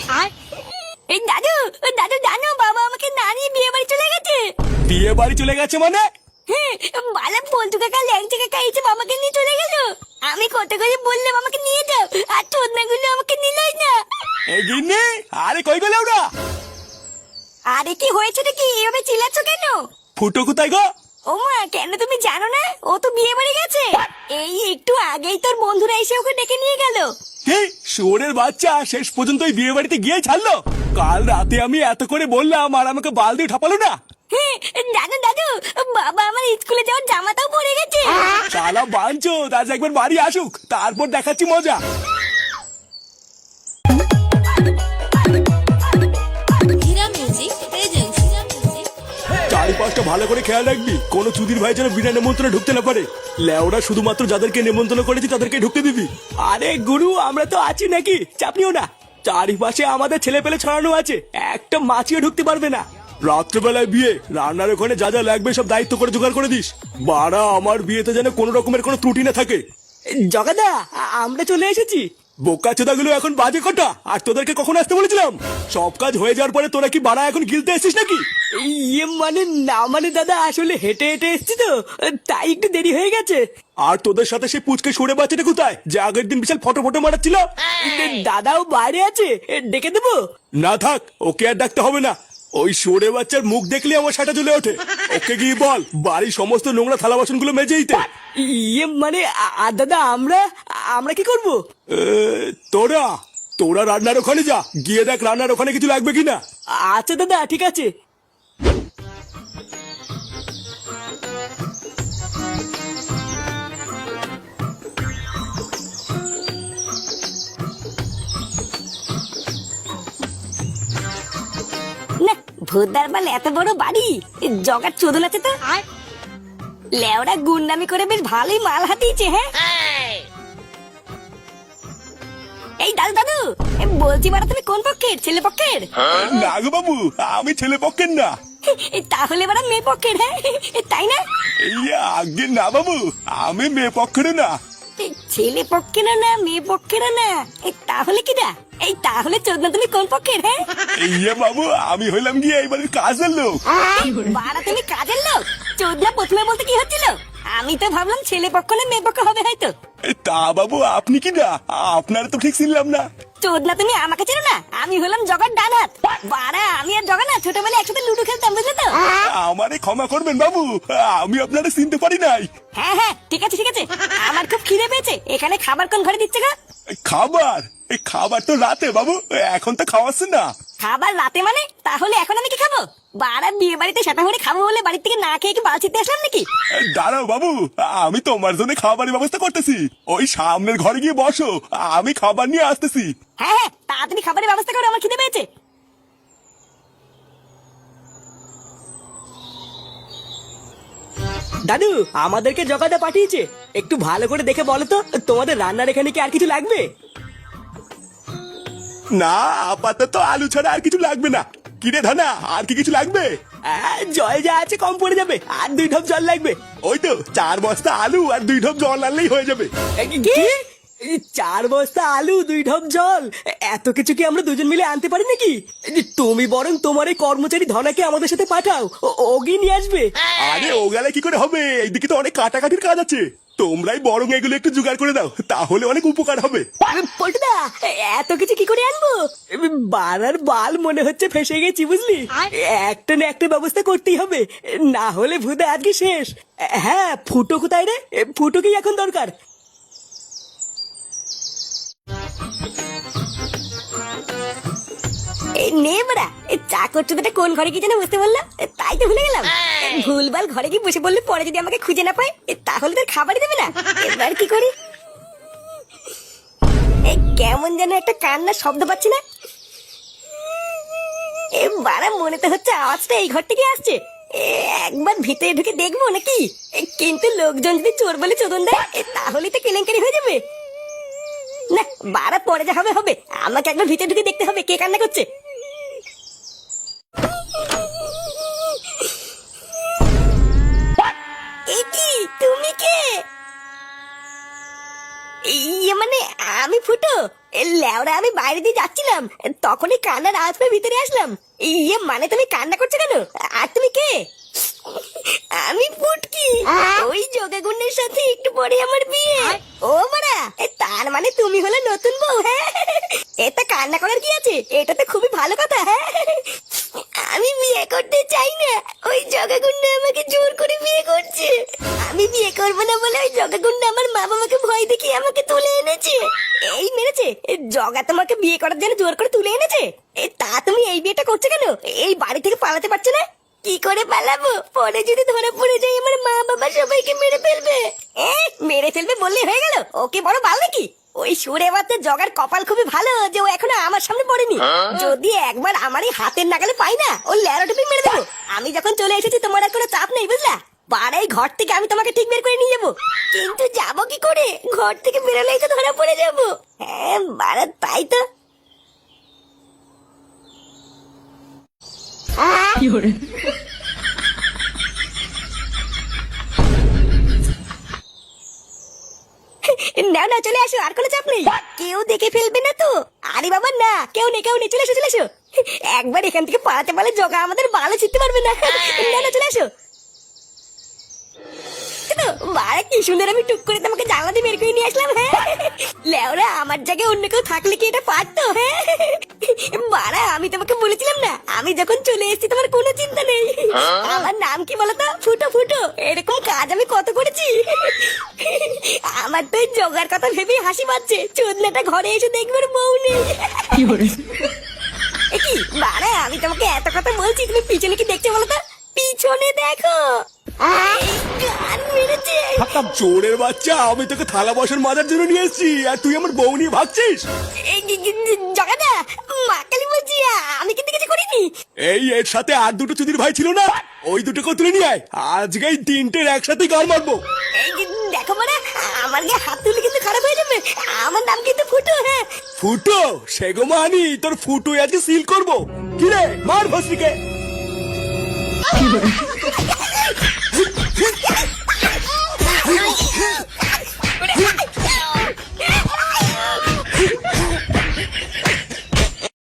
এই দাদু, দাদু জানো বাবা আমাকে না নিয়ে বিয়ে বাড়ি চলে গেছে। বিয়ে বাড়ি চলে গেছে মানে? হ্যাঁ, বালা পল্টু কাকা ল্যাংচা কাকা এসে বাবাকে নিয়ে চলে গেল। আমি কত করে বললাম আমাকে নিয়ে যাও, আর চোদনাগুলো আমাকে নিলই না। এই গিন্নি, আরে কই গেলে ওরা? আরে কি হয়েছে কি এভাবে চিল্লাচ্ছ কেন? ফুটো কোথায় গো? ও মা, কেন তুমি জানো না ও তো বিয়ে বাড়ি গেছে? এই একটু আগেই তোর বন্ধুরা এসে ওকে ডেকে নিয়ে গেল। কি শুয়োরের বাচ্চা শেষ পর্যন্ত ওই বিয়ে বাড়িতে গিয়ে ছাড়লো? কাল রাতে আমি এত করে বললাম আর আমাকে বাল দিয়ে ঠাপালো না। হ্যাঁ, জানো দাদু, বাবা আমার স্কুলে যাওয়ার জামাটাও পরে গেছে। শালা বাঞ্চো, আজ একবার বাড়ি আসুক, তারপর দেখাচ্ছি মজা। চারিপাশটা ভালো করে খেয়াল রাখবি, কোনো চুদির ভাই যেন বিনা নেমন্ত্রণে ঢুকতে না পারে। লেওরা শুধুমাত্র যাদেরকে নেমন্ত্রণ করেছি তাদেরকে ঢুকতে দিবি। আরে গুরু, আমরা তো আছি নাকি, চাপ নিও না। চারিপাশে আমাদের ছেলে পেলে ছড়ানো আছে, একটা মাছিও ঢুকতে পারবে না। রাত্রেবেলায় বিয়ে, রান্নার ওখানে যা যা লাগবে সব দায়িত্ব করে জোগাড় করে দিস। বাড়া, আমার বিয়েতে যেন কোনো রকমের কোনো ত্রুটি না থাকে। জগাদা, আমরা চলে এসেছি। বোকা চোদাগুলো এখন বাজে কটা, আর তোদেরকে কখন আসতে বলেছিলাম? সব কাজ হয়ে যাওয়ার পরে তোরা কি বাড়া এখন গিলতে এসেছিস নাকি? ইয়ে মানে না, মানে দাদা আসলে হেঁটে হেঁটে এসেছি তো, তাই একটু দেরি হয়ে গেছে। আর তোদের সাথে সেই পুচকে সরে বাচ্চাটা কোথায়, যে আগের দিন বিশাল ফটো ফটো মারাচ্ছিল? দাদাও বাইরে আছে, ডেকে দেবো? না থাক, ওকে আর ডাকতে হবে না। ওই সরে বাচ্চার মুখ দেখলে আমার সাটা চলে ওঠে। ওকে গিয়ে বল বাড়ির সমস্ত নোংরা থালা বাসন গুলো মেজে দিতে। ইয়ে মানে আর দাদা আমরা কি করব? তোরা তোরা রান্নার ওখানে যা, গিয়ে দেখ রান্নার ওখানে কিছু লাগবে কিনা। আচ্ছা দাদা, ঠিক আছে। না, ভোদার বাল এত বড় বাড়ি, জগার চোদন আছে তো। লেওরা গুন্ডামি করে বেশ ভালোই মাল হাতিয়েছে। হ্যাঁ, এই দাদু দাদু, বলছি মারা তুমি কোন পক্ষের, ছেলে পক্ষের? না গো বাবু, আমি ছেলে পক্ষের না। তাহলে মারা মেয়ে পক্ষের। হ্যাঁ, তাই না? আগে না বাবু, আমি মেয়ে পক্ষের না। ছেলে পক্ষের না, মেয়ে পক্ষের না, তাহলে কি না? এই তাহলে চোদনা তুমি কোন পক্ষের? হ্যাঁ বাবু, আমি হইলাম গিয়ে এই বাড়ির কাজের লোক। বাড়া তুমি কাজের লোক? চোদনা প্রথমে বলতে কি হচ্ছিল? আমি তো ভাবলাম ছেলে পক্ষ না মেয়ে পক্ষ হবে হয়তো। তা বাবু আপনি কি না, আপনারা তো ঠিক ছিলাম না। চোদনা তুমি আমাকে চেনো না? আমি হলাম জগার ডান হাত। বাড়া আমি আর জগা না ছোটবেলায় একসাথে লুডো খেলতাম, বুঝলে তো? আমারে ক্ষমা করবেন বাবু, আমি আপনারা চিনতে পারি নাই। হ্যাঁ হ্যাঁ, ঠিক আছে ঠিক আছে। আমার খুব খিদে পেয়েছে, এখানে খাবার কোন ঘরে দিচ্ছে গো? খাবার? এই খাবার তো রাতে বাবু, এখন তো খাওয়াচ্ছে না। খাবার রাতে মানে? তাহলে এখন আমি কি খাবো? বাড়া বিয়ে বাড়িতে সেটা করে খাবো বলে বাড়ির থেকে না খেয়ে কি বালছিতে আসলাম নাকি? দাঁড়াও বাবু, আমি তোমার জন্য খাবারের ব্যবস্থা করতেছি। ওই সামনের ঘরে গিয়ে বসো, আমি খাবার নিয়ে আসতেছি। হ্যাঁ হ্যাঁ, তাড়াতাড়ি খাবারের ব্যবস্থা করো, আমার খিদে পেয়েছে। দাদু, আমাদেরকে জগাদা পাঠিয়েছে, একটু ভালো করে দেখে বলো তো তোমাদের রান্নার এখানে কি আর কিছু লাগবে? না, আপাতত আলু ছাড়া আর কিছু লাগবে না। কিরে ধানা, আর কি কিছু লাগবে? জল যা আছে কম পড়ে যাবে, আর 2 ঢোক জল লাগবে। ওই তো 4 বস্তা আলু আর 2 ঢোক জল আনলেই হয়ে যাবে। কি? 4 বস্তা আলু 2 ঢোক জল, এত কিছু কি আমরা দুজন মিলে আনতে পারি নাকি? তুমি বরং তোমার এই কর্মচারী ধনাকে আমাদের সাথে পাঠাও, ওগি নিয়ে আসবে। আরে ও গেলে কি করে হবে, এইদিকে তো অনেক কাটাকাটির কাজ আছে। তোমরাই বরং এগুলো একটু জোগাড় করে দাও, তাহলে অনেক উপকার হবে। পল্টুদা, এত কিছু কি করে আনবো? বাড়ার বাল মনে হচ্ছে ফেসে গেছি, বুঝলি? একটা না একটা ব্যবস্থা করতেই হবে, না হলে ভুদা আজকে শেষ। হ্যাঁ, ফুটো কোথায় রে? ফুটোকেই এখন দরকার। এই নে বড়া, এই চা করছো তো কোন ঘরে কি যেন বুঝতে বললাম, তাই তো ভুলে গেলাম। ভুলভাল ঘরে কি বসে বললে পরে যদি আমাকে খুঁজে না পায়, তাহলে তোর খাবারই দেবে না। এবার কি করি? এই কেমন যেন একটা কান্নার শব্দ পাচ্ছি না? এ বাড়া, মনে তো হচ্ছে আওয়াজটা এই ঘর থেকে আসছে। একবার ভিতরে ঢুকে দেখবো নাকি? কিন্তু লোকজন যদি চোর বলে চোদন দেয়, তাহলেই তো কেলেঙ্কারি হয়ে যাবে। না বাড়া, পরে যা হবে হবে, আমাকে একবার ভিতরে ঢুকে দেখতে হবে কে কান্না করছে। তুমি কে? মানে আমি ফুটো লেওরা আমি বাইরে দিয়ে যাচ্ছিলাম, তখনই কান্নার আওয়াজ পেয়ে ভিতরে আসলাম। ইয়ে মানে তুমি কান্না করছো কেন? আর তুমি কে? আমি ফুটকি, ওই যোগাগুণের সাথে একটু পরে আমার বিয়ে। ও মারা, তার মানে তুমি হলে নতুন বউ? হ্যাঁ, এটা কান্না করার কি আছে? এটা তো খুবই ভালো কথা। হ্যাঁ, আমি বিয়ে করতে চাই না, ওই জগাগুন্ডা আমাকে জোর করে বিয়ে করছে। আমি বিয়ে করবো না বলে ওই জগাগুন্ডা আমার মা বাবাকে ভয় দেখিয়ে আমাকে তুলে এনেছে। এই মেরেছে? জগা তোমাকে বিয়ে করার জন্য জোর করে তুলে এনেছে? তা তুমি এই বিয়েটা করছো কেন? এই বাড়ি থেকে পালাতে পারছো না? কি করে পালাবো? পরে যদি ধরা পড়ে যাই আমার মা বাবা সবাইকে মেরে ফেলবে। মেরে ফেলবে বললে হয়ে গেল? ওকে বড় বাল নাকি? ওই সুরে বাচ্চা জগার কপাল খুবই ভালো যে ও এখনো আমার সামনে পড়েনি। যদি একবার আমার এই হাতের নাগালে পাই না, ও ল্যারোটুপি মেরে দেবো। আমি যখন চলে এসেছি তোমার আর কোনো চাপ নেই, বুঝলা? বাড়াই ঘর থেকে আমি তোমাকে ঠিক বের করে নিয়ে যাবো। কিন্তু যাবো কি করে? ঘর থেকে বেরোলেই তো ধরা পড়ে যাবো। হ্যাঁ বাড়া, তাই তো। না না, চলে আসো, আর কোনো চাপ নেই। কেউ দেখে ফেলবে না তো? আরে বাবা না, কেউ নেই, কেউ নেই, চলে এসো, চলে এসো। একবার এখান থেকে পালাতে পারলে জগা আমাদের ভালো চিনতে পারবে না। না না, চলে আসো। বাড়া কি সুন্দর, আমি টুক করে তোমাকে জানলা দিয়ে বের করে নিয়ে আসলাম। হ্যাঁ লেওরা, আমার জায়গায় অন্য কেউ থাকলে কি এটা পারতো? হ্যাঁ বাড়া, আমি তোমাকে বলেছিলাম না, আমি যখন চলে এসেছি তোমার কোনো চিন্তা নেই। আমার নাম কি বলতো? ফুটো। ফুটো, এরকম কাজ আমি কত করেছি। আমার তো এই জগার কথা ভেবেই হাসি পাচ্ছে। চোদনাটা ঘরে এসে দেখবে ওর বউ নেই। কি বাড়া, আমি তোমাকে এত কথা বলছি, তুমি পিছনে কি দেখছো বলো তো? পিছনে দেখো। গান মেরেছে। চোরের বাচ্চা, আমি তোকে থালা বাসন মাজার জন্য নিয়ে এসেছি, আর তুই আমার বউ নিয়ে ভাগছিস? জগাদা, মা কালী বলছি, আমি কিন্তু কিছু করিনি। এই এর সাথে আর দুটো চুদির ভাই ছিল না, ওই দুটোকে তুলে নিয়ে আয়। আজকে এই তিনটের একসাথেই গাল মারবো। এই দেখো মানে, আমার গায়ে হাত তুলে কিন্তু খারাপ হয়ে যাবে। আমার নাম কিন্তু ফুটো। হ্যাঁ ফুটো? সেগো মানি, তোর ফুটো আজকে সিল করবো। কিরে, মার ভস্রিকে।